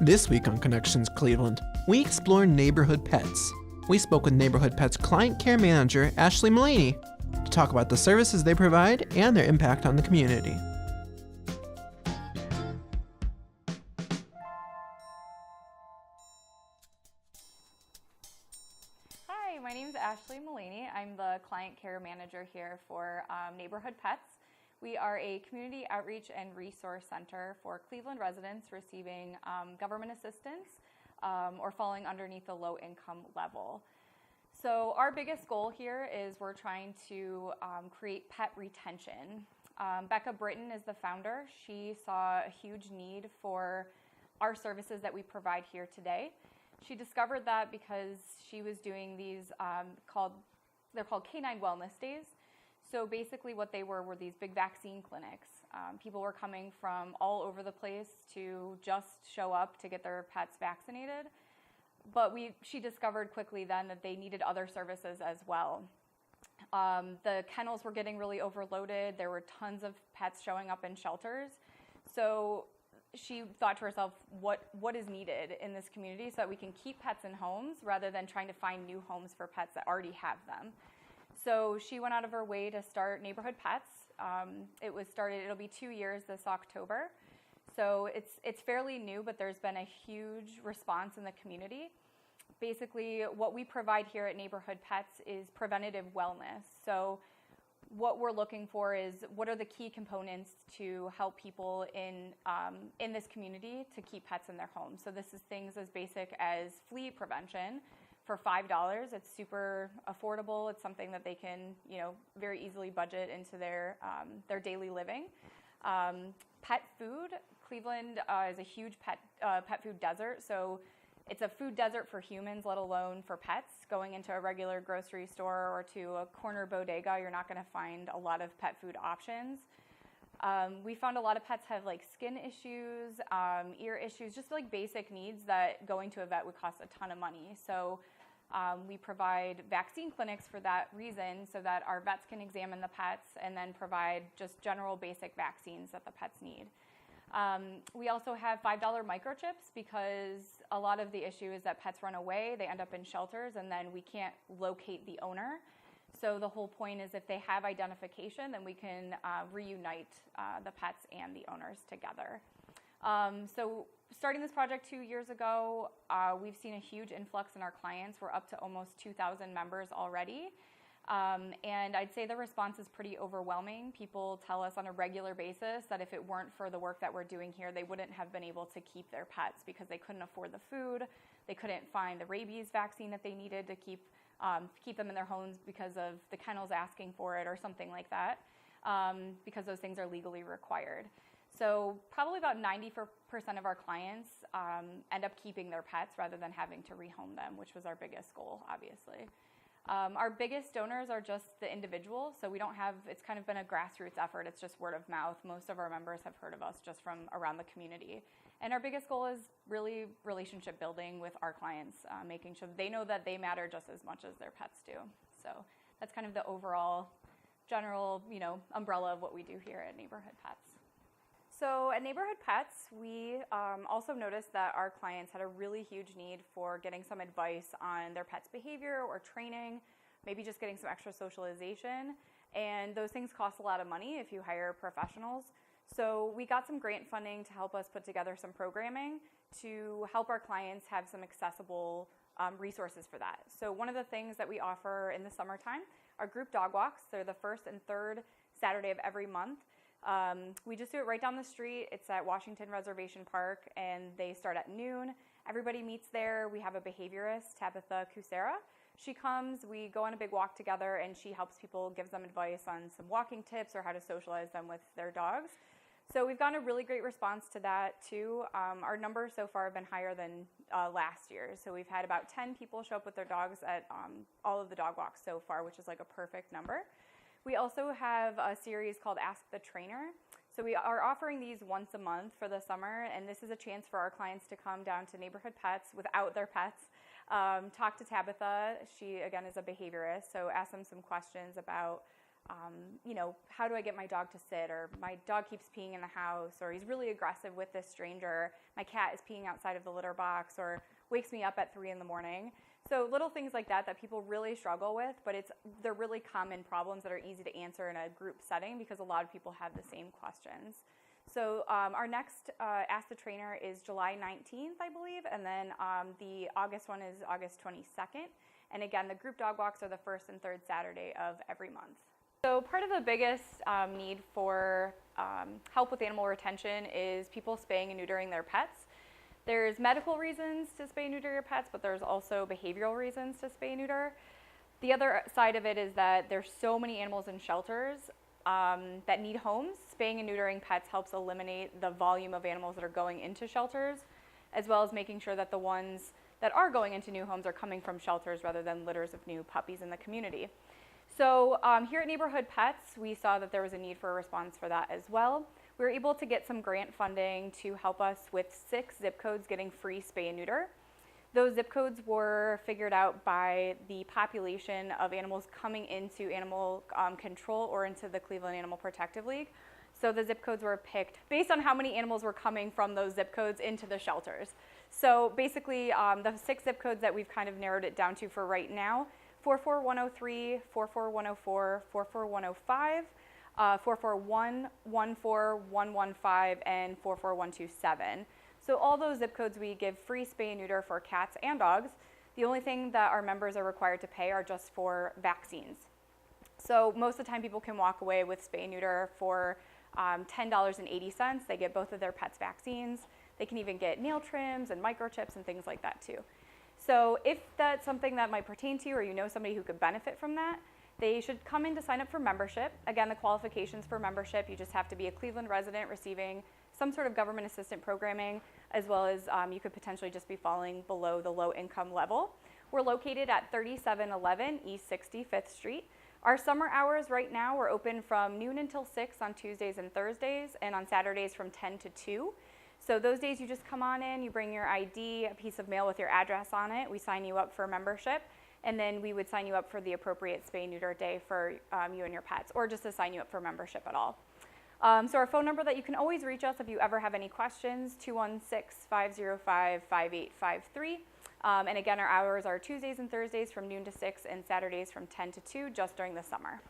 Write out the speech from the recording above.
This week on Connections Cleveland, we explore neighborhood pets. We spoke with Neighborhood Pets Client Care Manager Ashley Malaney to talk about the services they provide and their impact on the community. Hi, my name is Ashley Malaney. I'm the Client Care Manager here for Neighborhood Pets. We are a community outreach and resource center for Cleveland residents receiving government assistance or falling underneath the low income level. So our biggest goal here is we're trying to create pet retention. Becca Britton is the founder. She saw a huge need for our services that we provide here today. She discovered that because she was doing these they're called canine wellness days. So basically what they were these big vaccine clinics. People were coming from all over the place to just show up to get their pets vaccinated. But she discovered quickly then that they needed other services as well. The kennels were getting really overloaded. There were tons of pets showing up in shelters. So she thought to herself, what is needed in this community so that we can keep pets in homes rather than trying to find new homes for pets that already have them. So she went out of her way to start Neighborhood Pets. It'll be 2 years this October. So it's fairly new, but there's been a huge response in the community. Basically, what we provide here at Neighborhood Pets is preventative wellness. So what we're looking for is what are the key components to help people in this community to keep pets in their homes. So this is things as basic as flea prevention. For $5, it's super affordable. It's something that they can, very easily budget into their daily living. Pet food. Cleveland is a huge pet food desert, so it's a food desert for humans, let alone for pets. Going into a regular grocery store or to a corner bodega, you're not going to find a lot of pet food options. We found a lot of pets have skin issues, ear issues, just basic needs that going to a vet would cost a ton of money. So we provide vaccine clinics for that reason so that our vets can examine the pets and then provide just general basic vaccines that the pets need. We also have $5 microchips because a lot of the issue is that pets run away, they end up in shelters, and then we can't locate the owner. So the whole point is if they have identification, then we can reunite the pets and the owners together. So starting this project 2 years ago, we've seen a huge influx in our clients. We're up to almost 2,000 members already. And I'd say the response is pretty overwhelming. People tell us on a regular basis that if it weren't for the work that we're doing here, they wouldn't have been able to keep their pets because they couldn't afford the food. They couldn't find the rabies vaccine that they needed to keep them in their homes because of the kennels asking for it or something like that, because those things are legally required. So probably about 90% of our clients end up keeping their pets rather than having to rehome them, which was our biggest goal, obviously. Our biggest donors are just the individuals, so it's kind of been a grassroots effort. It's just word of mouth. Most of our members have heard of us just from around the community. And our biggest goal is really relationship building with our clients, making sure they know that they matter just as much as their pets do. So that's kind of the overall general, umbrella of what we do here at Neighborhood Pets. So at Neighborhood Pets, we also noticed that our clients had a really huge need for getting some advice on their pet's behavior or training, maybe just getting some extra socialization. And those things cost a lot of money if you hire professionals. So we got some grant funding to help us put together some programming to help our clients have some accessible resources for that. So one of the things that we offer in the summertime are group dog walks. They're the first and third Saturday of every month. We just do it right down the street. It's at Washington Reservation Park, and they start at noon. Everybody meets there. We have a behaviorist, Tabitha Kusera. She comes, we go on a big walk together, and she helps people, gives them advice on some walking tips or how to socialize them with their dogs. So we've gotten a really great response to that, too. Our numbers so far have been higher than last year. So we've had about 10 people show up with their dogs at all of the dog walks so far, which is a perfect number. We also have a series called Ask the Trainer. So we are offering these once a month for the summer, and this is a chance for our clients to come down to Neighborhood Pets without their pets, talk to Tabitha. She, again, is a behaviorist, so ask them some questions about how do I get my dog to sit, or my dog keeps peeing in the house, or he's really aggressive with this stranger, my cat is peeing outside of the litter box, or wakes me up at 3 in the morning. So little things like that people really struggle with, but they're really common problems that are easy to answer in a group setting because a lot of people have the same questions. So our next Ask the Trainer is July 19th, I believe, and then the August one is August 22nd. And again, the group dog walks are the first and third Saturday of every month. So part of the biggest need for help with animal retention is people spaying and neutering their pets. There's medical reasons to spay and neuter your pets, but there's also behavioral reasons to spay and neuter. The other side of it is that there's so many animals in shelters that need homes. Spaying and neutering pets helps eliminate the volume of animals that are going into shelters, as well as making sure that the ones that are going into new homes are coming from shelters rather than litters of new puppies in the community. So here at Neighborhood Pets, we saw that there was a need for a response for that as well. We were able to get some grant funding to help us with 6 zip codes getting free spay and neuter. Those zip codes were figured out by the population of animals coming into animal control or into the Cleveland Animal Protective League. So the zip codes were picked based on how many animals were coming from those zip codes into the shelters. So basically the 6 zip codes that we've kind of narrowed it down to for right now: 44103, 44104, 44105, 441, 14115, and 44127. So all those zip codes we give free spay and neuter for cats and dogs. The only thing that our members are required to pay are just for vaccines. So most of the time people can walk away with spay and neuter for $10.80. They get both of their pets' vaccines. They can even get nail trims and microchips and things like that too. So if that's something that might pertain to you, or you know somebody who could benefit from that, they should come in to sign up for membership. Again, the qualifications for membership: you just have to be a Cleveland resident receiving some sort of government assistant programming, as well as you could potentially just be falling below the low income level. We're located at 3711 East 65th Street. Our summer hours right now, we're open from noon until 6 on Tuesdays and Thursdays, and on Saturdays from 10 to 2. So those days you just come on in, you bring your ID, a piece of mail with your address on it, we sign you up for membership, and then we would sign you up for the appropriate spay and neuter day for you and your pets, or just to sign you up for membership at all. So our phone number that you can always reach us if you ever have any questions, 216-505-5853. And again, our hours are Tuesdays and Thursdays from noon to 6 and Saturdays from 10 to 2, just during the summer.